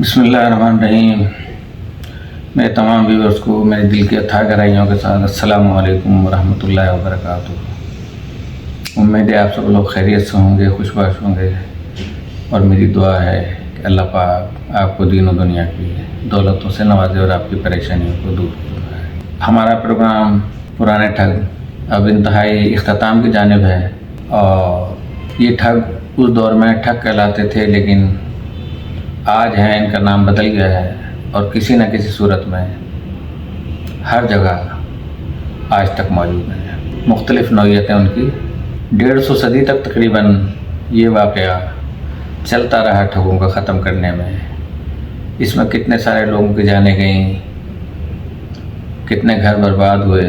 بسم اللہ الرحمن الرحیم۔ میرے تمام ویورز کو میرے دل کے اتھا گہرائیوں کے ساتھ السلام علیکم ورحمۃ اللہ وبرکاتہ۔ امید ہے آپ سب لوگ خیریت سے ہوں گے، خوش باش ہوں گے، اور میری دعا ہے کہ اللہ پاک آپ کو دین و دنیا کی دولتوں سے نوازے اور آپ کی پریشانیوں کو دور کرے۔ ہمارا پروگرام پرانے ٹھگ اب انتہائی اختتام کی جانب ہے، اور یہ ٹھگ اس دور میں ٹھگ کہلاتے تھے، لیکن آج ہیں ان کا نام بدل گیا ہے، اور کسی نہ کسی صورت میں ہر جگہ آج تک موجود ہیں۔ مختلف نوعیتیں ان کی 150 صدی تک تقریباً یہ واقعہ چلتا رہا ٹھگوں کا ختم کرنے میں۔ اس میں کتنے سارے لوگوں کی جانیں گئیں، کتنے گھر برباد ہوئے،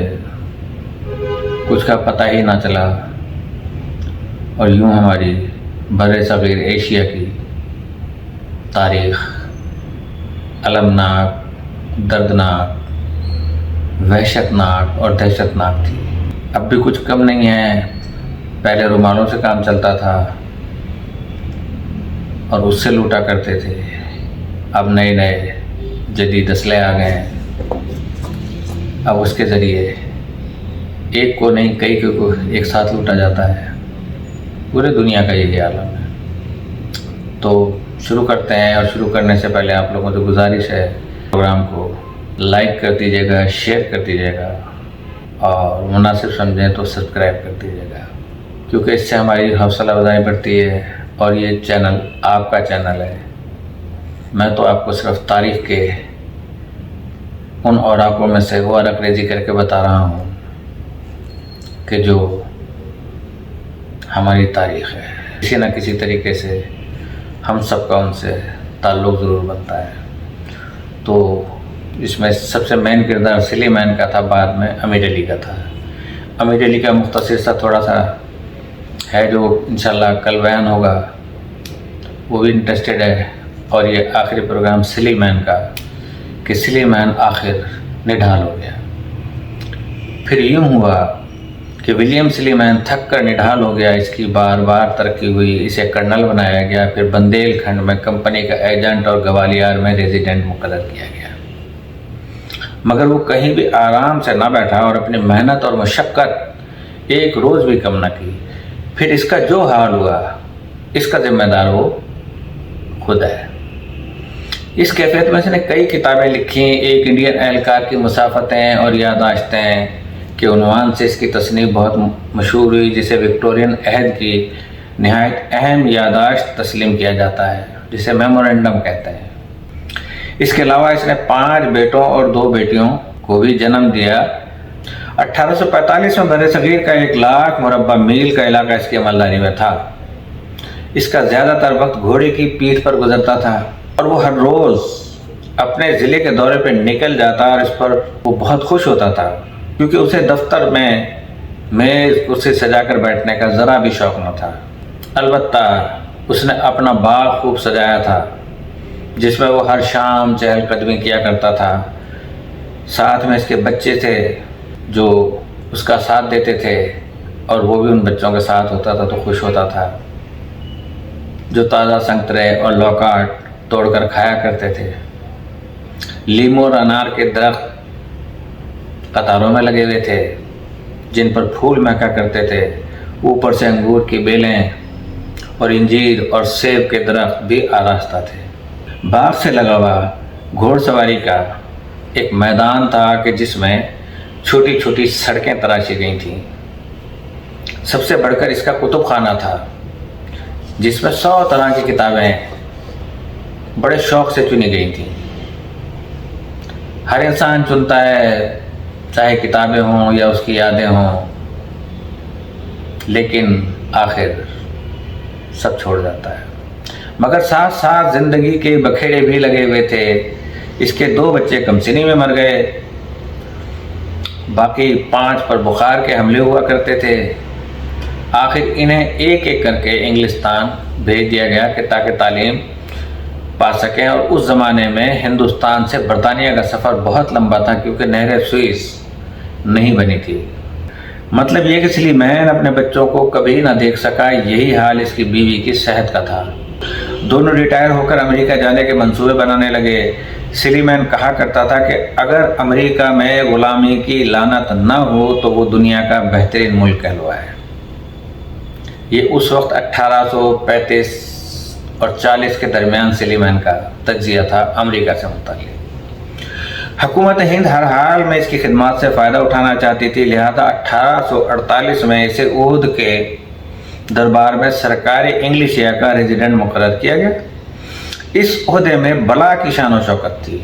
کچھ کا پتہ ہی نہ چلا، اور یوں ہماری بر صغیر ایشیا کی تاریخ المناک، دردناک، وحشتناک اور دہشتناک تھی۔ اب بھی کچھ کم نہیں ہے۔ پہلے رومالوں سے کام چلتا تھا اور اس سے لوٹا کرتے تھے، اب نئے نئے جدید اسلحے آ گئے ہیں۔ اب اس کے ذریعے ایک کو نہیں کئی کو ایک ساتھ لوٹا جاتا ہے۔ پورے دنیا کا یہی عالم ہے۔ تو شروع کرتے ہیں، اور شروع کرنے سے پہلے آپ لوگوں سے گزارش ہے، پروگرام کو لائک کر دیجیے گا، شیئر کر دیجیے گا، اور مناسب سمجھیں تو سبسکرائب کر دیجیے گا، کیونکہ اس سے ہماری حوصلہ افزائی بڑھتی ہے، اور یہ چینل آپ کا چینل ہے۔ میں تو آپ کو صرف تاریخ کے ان اوراقوں میں سے وہ ورق ریزی کر کے بتا رہا ہوں کہ جو ہماری تاریخ ہے۔ کسی نہ کسی طریقے سے ہم سب کا ان سے تعلق ضرور بنتا ہے۔ تو اس میں سب سے مین کردار سلی مین کا تھا، بعد میں امیر علی کا تھا۔ امیر علی کا مختصر سا تھوڑا سا ہے جو انشاءاللہ کل بیان ہوگا، وہ بھی انٹرسٹڈ ہے۔ اور یہ آخری پروگرام سلی مین کا، کہ سلی مین آخر نڈھال ہو گیا۔ پھر یوں ہوا کہ ولیم سلی مین تھک کر نڈھال ہو گیا، اس کی بار بار ترقی ہوئی، اسے کرنل بنایا گیا، پھر بندیل کھنڈ میں کمپنی کا ایجنٹ اور گوالیار میں ریزیڈنٹ مقرر کیا گیا۔ مگر وہ کہیں بھی آرام سے نہ بیٹھا، اور اپنی محنت اور مشقت ایک روز بھی کم نہ کی۔ پھر اس کا جو حال ہوا، اس کا ذمہ دار وہ خود ہے۔ اس کیفیت میں اس نے کئی کتابیں لکھی، ایک انڈین اہلکار کی مسافتیں اور یادداشتیں کے عنوان سے اس کی تصنیف بہت مشہور ہوئی، جسے وکٹورین عہد کی نہایت اہم یادداشت تسلیم کیا جاتا ہے، جسے میمورنڈم کہتے ہیں۔ اس کے علاوہ اس نے 5 بیٹوں اور 2 بیٹیوں کو بھی جنم دیا۔ 1845 میں بر صغیر کا 1,00,000 مربع میل کا علاقہ اس کی عملداری میں تھا۔ اس کا زیادہ تر وقت گھوڑے کی پیٹھ پر گزرتا تھا، اور وہ ہر روز اپنے ضلع کے دورے پہ نکل جاتا، اور اس پر وہ بہت خوش ہوتا تھا، کیونکہ اسے دفتر میں میز کرسی سجا کر بیٹھنے کا ذرا بھی شوق نہ تھا۔ البتہ اس نے اپنا باغ خوب سجایا تھا، جس میں وہ ہر شام چہل قدمی کیا کرتا تھا۔ ساتھ میں اس کے بچے تھے جو اس کا ساتھ دیتے تھے، اور وہ بھی ان بچوں کے ساتھ ہوتا تھا تو خوش ہوتا تھا، جو تازہ سنترے اور لوکاٹ توڑ کر کھایا کرتے تھے۔ لیمو اور انار کے درخت قطاروں میں لگے ہوئے تھے، جن پر پھول مہکا کرتے تھے۔ اوپر سے انگور کی بیلیں اور انجیر اور سیب کے درخت بھی آراستہ تھے۔ باغ سے لگا ہوا گھوڑ سواری کا ایک میدان تھا، کہ جس میں چھوٹی چھوٹی سڑکیں تراشی گئی تھیں۔ سب سے بڑھ کر اس کا کتب خانہ تھا، جس میں 100 طرح کی کتابیں بڑے شوق سے چنی گئی تھیں۔ ہر انسان چنتا ہے، چاہے کتابیں ہوں یا اس کی یادیں ہوں، لیکن آخر سب چھوڑ جاتا ہے۔ مگر ساتھ ساتھ زندگی کے بکھیڑے بھی لگے ہوئے تھے۔ اس کے 2 بچے کمسنی میں مر گئے، باقی 5 پر بخار کے حملے ہوا کرتے تھے۔ آخر انہیں ایک ایک کر کے انگلستان بھیج دیا گیا، کہ تاکہ تعلیم پا سکیں۔ اور اس زمانے میں ہندوستان سے برطانیہ کا سفر بہت لمبا تھا، کیونکہ نہر سوئس نہیں بنی تھی۔ مطلب یہ کہ سلی مین اپنے بچوں کو کبھی نہ دیکھ سکا۔ یہی حال اس کی بیوی کی صحت کا تھا۔ دونوں ریٹائر ہو کر امریکہ جانے کے منصوبے بنانے لگے۔ سلیمان کہا کرتا تھا کہ اگر امریکہ میں غلامی کی لعنت نہ ہو تو وہ دنیا کا بہترین ملک کہلوائے۔ یہ اس وقت 1835 اور 40 کے درمیان سلیمان کا تجزیہ تھا امریکہ سے متعلق۔ حکومت ہند ہر حال میں اس کی خدمات سے فائدہ اٹھانا چاہتی تھی، لہذا 1848 میں اسے اودھ کے دربار میں سرکاری انگلیشیا کا ریزیڈنٹ مقرر کیا گیا۔ اس عہدے میں بلا کی شان و شوکت تھی۔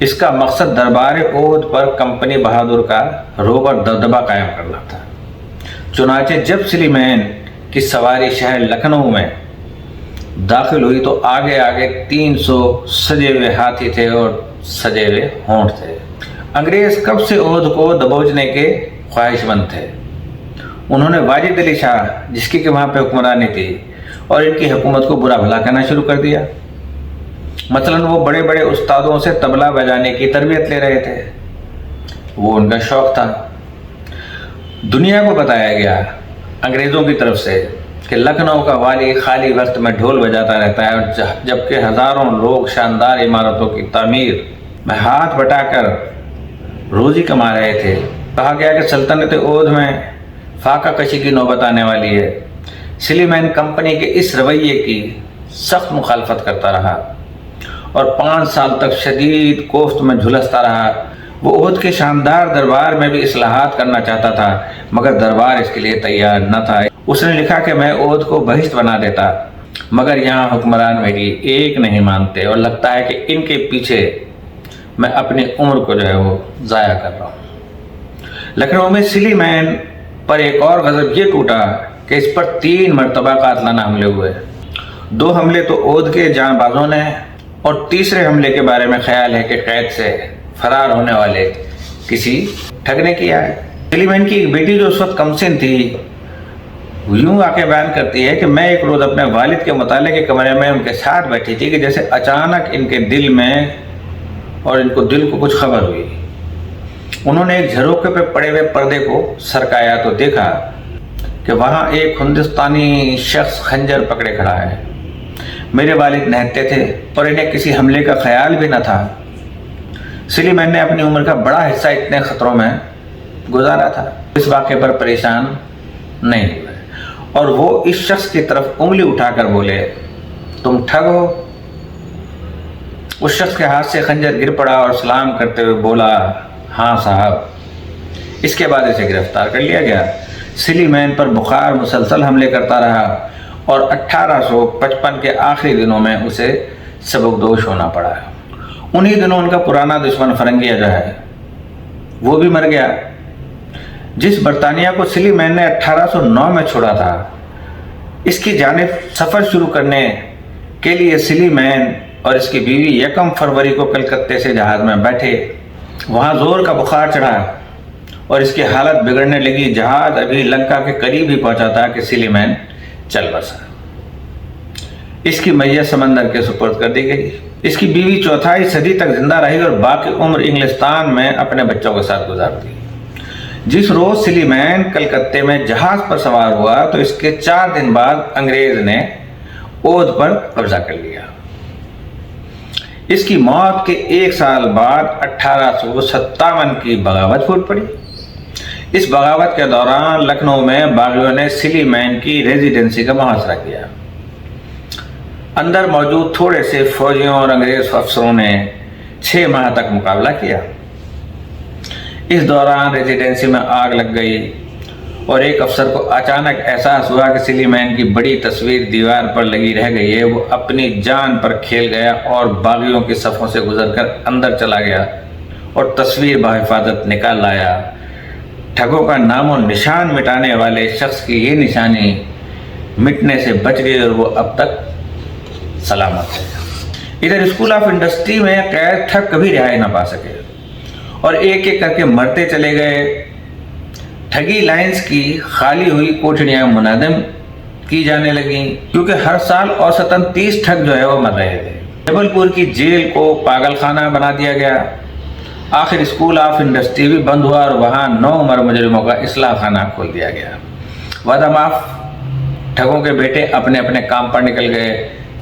اس کا مقصد دربار اودھ پر کمپنی بہادر کا رعب اور دبدبہ قائم کرنا تھا۔ چنانچہ جب سلیمان کی سواری شہر لکھنؤ میں داخل ہوئی تو آگے آگے 300 سجے ہوئے ہاتھی تھے اور سجے ہوئے ہونٹ تھے۔ انگریز کب سے اودھ کو دبوچنے کے خواہش مند تھے۔ انہوں نے واجد علی شاہ، جس کی کہ وہاں پہ حکمرانی تھی، اور ان کی حکومت کو برا بھلا کہنا شروع کر دیا۔ مثلاً وہ بڑے بڑے استادوں سے طبلہ بجانے کی تربیت لے رہے تھے، وہ ان کا شوق تھا۔ دنیا کو بتایا گیا انگریزوں کی طرف سے کہ لکھنؤ کا والی خالی وقت میں ڈھول بجاتا رہتا ہے، اور جبکہ ہزاروں لوگ شاندار عمارتوں کی تعمیر میں ہاتھ بٹا کر روزی کما رہے تھے۔ کہا گیا کہ سلطنت اودھ میں فاقہ کشی کی نوبت آنے والی ہے۔ سلیمان کمپنی کے اس رویے کی سخت مخالفت کرتا رہا اور 5 سال تک شدید کوفت میں جھلستا رہا۔ وہ اودھ کے شاندار دربار میں بھی اصلاحات کرنا چاہتا تھا، مگر دربار اس کے لیے تیار نہ تھا۔ اس نے لکھا کہ میں اودھ کو بہشت بنا دیتا، مگر یہاں حکمران میری ایک نہیں مانتے، اور لگتا ہے کہ ان کے پیچھے میں اپنی عمر کو جو ہے وہ ضائع کر رہا ہوں۔ لکھنؤ میں سلیمان پر ایک اور غضب یہ ٹوٹا کہ اس پر 3 مرتبہ قاتلانہ حملے ہوئے۔ 2 حملے تو اودھ کے جاں بازوں نے، اور تیسرے حملے کے بارے میں خیال ہے کہ قید سے فرار ہونے والے کسی ٹھگ نے کیا ہے۔ سلیمان کی ایک بیٹی جو اس وقت کمسن تھی، یوں آ کے بیان کرتی ہے کہ میں ایک روز اپنے والد کے مطالعے کے کمرے میں ان کے ساتھ بیٹھی تھی کہ جیسے اچانک ان کے دل میں اور ان کو دل کو کچھ خبر ہوئی۔ انہوں نے ایک جھروکے پہ پڑے ہوئے پردے کو سرکایا تو دیکھا کہ وہاں ایک ہندوستانی شخص خنجر پکڑے کھڑا ہے۔ میرے والد نہتے تھے اور انہیں کسی حملے کا خیال بھی نہ تھا۔ سلیمان نے اپنی عمر کا بڑا حصہ اتنے خطروں میں گزارا تھا، اس واقعے پر پریشان نہیں ہوئے، اور وہ اس شخص کی طرف انگلی اٹھا کر بولے، تم ٹھگ ہو؟ اس شخص کے ہاتھ سے خنجر گر پڑا اور سلام کرتے ہوئے بولا، ہاں صاحب۔ اس کے بعد اسے گرفتار کر لیا گیا۔ سلیمان پر بخار مسلسل حملے کرتا رہا اور 1855 کے آخری دنوں میں اسے سبکدوش ہونا پڑا۔ انہی دنوں ان کا پرانا دشمن فرنگیہ جو ہے وہ بھی مر گیا۔ جس برطانیہ کو سلیمان نے 1809 میں چھوڑا تھا، اس کی جانب سفر شروع کرنے کے لیے سلیمان اور اس کی بیوی 1 فروری کو کلکتے سے جہاز میں بیٹھے۔ وہاں زور کا بخار چڑھا اور اس کی حالت بگڑنے لگی۔ جہاز ابھی لنکا کے قریب ہی پہنچا تھا کہ سلیمان چل بسا۔ اس کی میت سمندر کے سپرد کر دی گئی۔ اس کی بیوی 4 صدی تک زندہ رہی اور باقی عمر انگلستان میں اپنے بچوں کے ساتھ گزار دی۔ جس روز سلیمان کلکتے میں جہاز پر سوار ہوا تو اس کے 4 دن بعد انگریز نے اودھ پر قبضہ کر لیا۔ اس کی موت کے 1 سال بعد 1857 کی بغاوت پھوٹ پڑی۔ اس بغاوت کے دوران لکھنؤ میں باغیوں نے سلیمان کی ریزیڈنسی کا محاصرہ کیا۔ اندر موجود تھوڑے سے فوجیوں اور انگریز افسروں نے 6 ماہ تک مقابلہ کیا۔ اس دوران ریزیڈنسی میں آگ لگ گئی اور ایک افسر کو اچانک احساس ہوا کہ سلیمان کی بڑی تصویر دیوار پر لگی رہ گئی ہے۔ وہ اپنی جان پر کھیل گیا اور باغیوں کی صفوں سے گزر کر اندر چلا گیا اور تصویر بحفاظت نکال لایا۔ ٹھگوں کا نام و نشان مٹانے والے شخص کی یہ نشانی مٹنے سے بچ گئی اور وہ اب تک سلامت ہے۔ ادھر اسکول آف انڈسٹری میں قید ٹھگ کبھی رہائی نہ پا سکے اور ایک ایک کر کے مرتے چلے گئے۔ ٹھگی لائنز کی خالی ہوئی کوٹھڑیاں منہدم کی جانے لگیں، کیونکہ ہر سال اوسطاً 30 ٹھگ جو ہے وہ مر رہے تھے۔ جبل پور کی جیل کو پاگل خانہ بنا دیا گیا۔ آخر اسکول آف انڈسٹری بھی بند ہوا اور وہاں 9 عمر مجرموں کا اصلاح خانہ کھول دیا گیا۔ وعدہ معاف ٹھگوں کے بیٹے اپنے اپنے کام پر نکل گئے۔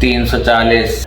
340,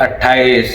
28,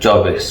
24।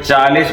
40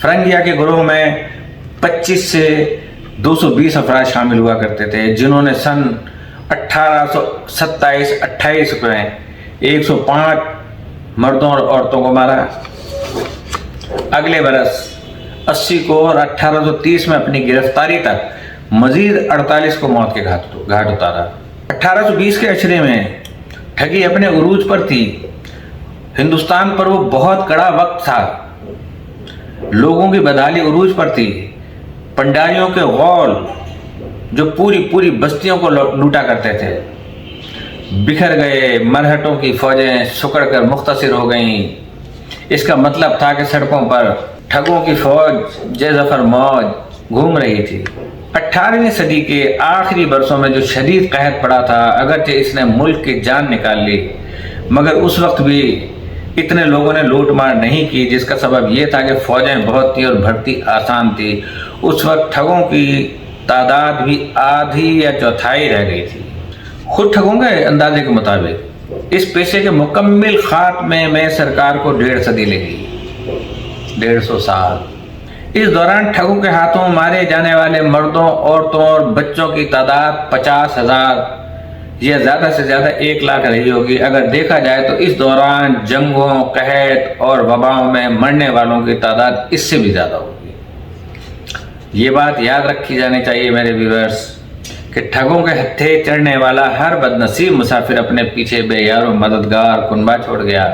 فرنگیا کے گروہ میں 25 سے 220 افراد شامل ہوا کرتے تھے، جنہوں نے سن 1827-28 میں 105 مردوں اور عورتوں کو مارا۔ اگلے برس 80 کو اور 1830 میں اپنی گرفتاری تک مزید 48 کو موت کے گھاٹ اتارا۔ 1820 کے عشرے میں ٹھگی اپنے عروج پر تھی۔ ہندوستان پر وہ بہت کڑا وقت تھا، لوگوں کی بدحالی عروج پر تھی۔ پنڈاریوں کے غول جو پوری بستیوں کو لوٹا کرتے تھے بکھر گئے، مرہٹوں کی فوجیں سکڑ کر مختصر ہو گئیں۔ اس کا مطلب تھا کہ سڑکوں پر ٹھگوں کی فوج جے ظفر موج گھوم رہی تھی۔ 18ویں صدی کے آخری برسوں میں جو شدید قحط پڑا تھا، اگرچہ اس نے ملک کی جان نکال لی، مگر اس وقت بھی اتنے لوگوں نے لوٹ مار نہیں کی، جس کا سبب یہ تھا کہ فوجیں بہت تھی اور بھرتی آسان تھی۔ اس وقت ٹھگوں کی تعداد بھی آدھی یا چوتھائی رہ گئی تھی۔ خود ٹھگوں کے اندازے کے مطابق اس پیشے کے مکمل خاتمے میں سرکار کو 1.5 صدی لگی، 150 سال۔ اس دوران ٹھگوں کے ہاتھوں مارے جانے والے مردوں، عورتوں اور بچوں کی تعداد 50,000 یا زیادہ سے زیادہ 1 لاکھ رہی ہوگی۔ اگر دیکھا جائے تو اس دوران جنگوں، قحط اور وباؤں میں مرنے والوں کی تعداد اس سے بھی زیادہ ہوگی۔ یہ بات یاد رکھی جانی چاہیے میرے ویورز کہ ٹھگوں کے ہتھے چڑھنے والا ہر بدنصیب مسافر اپنے پیچھے بے یار و مددگار کنبہ چھوڑ گیا،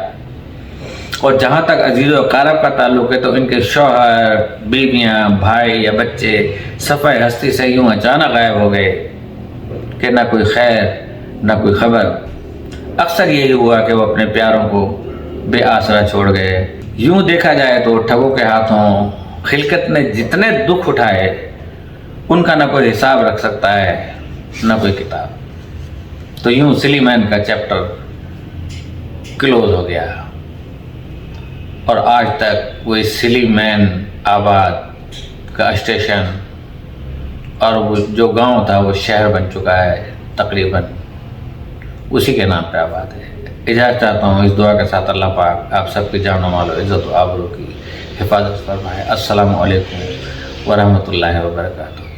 اور جہاں تک عزیز و اقارب کا تعلق ہے تو ان کے شوہر، بیویاں، بھائی یا بچے صفحہ ہستی سے یوں اچانک غائب ہو گئے کہ نہ کوئی خیر نہ کوئی خبر۔ اکثر یہی ہوا کہ وہ اپنے پیاروں کو بے آسرا چھوڑ گئے۔ یوں دیکھا جائے تو ٹھگوں کے ہاتھوں خلقت نے جتنے دکھ اٹھائے ان کا نہ کوئی حساب رکھ سکتا ہے نہ کوئی کتاب۔ تو یوں سلی مین کا چیپٹر کلوز ہو گیا، اور آج تک وہ سلی مین آباد کا اسٹیشن اور وہ جو گاؤں تھا وہ شہر بن چکا ہے، تقریباً اسی کے نام پہ آباد ہے۔ اجازت چاہتا ہوں اس دعا کے ساتھ اللہ پاک آپ سب کی جان و مال و عزت و آبرو کی حفاظت فرمائے۔ السلام علیکم ورحمۃ اللہ وبرکاتہ۔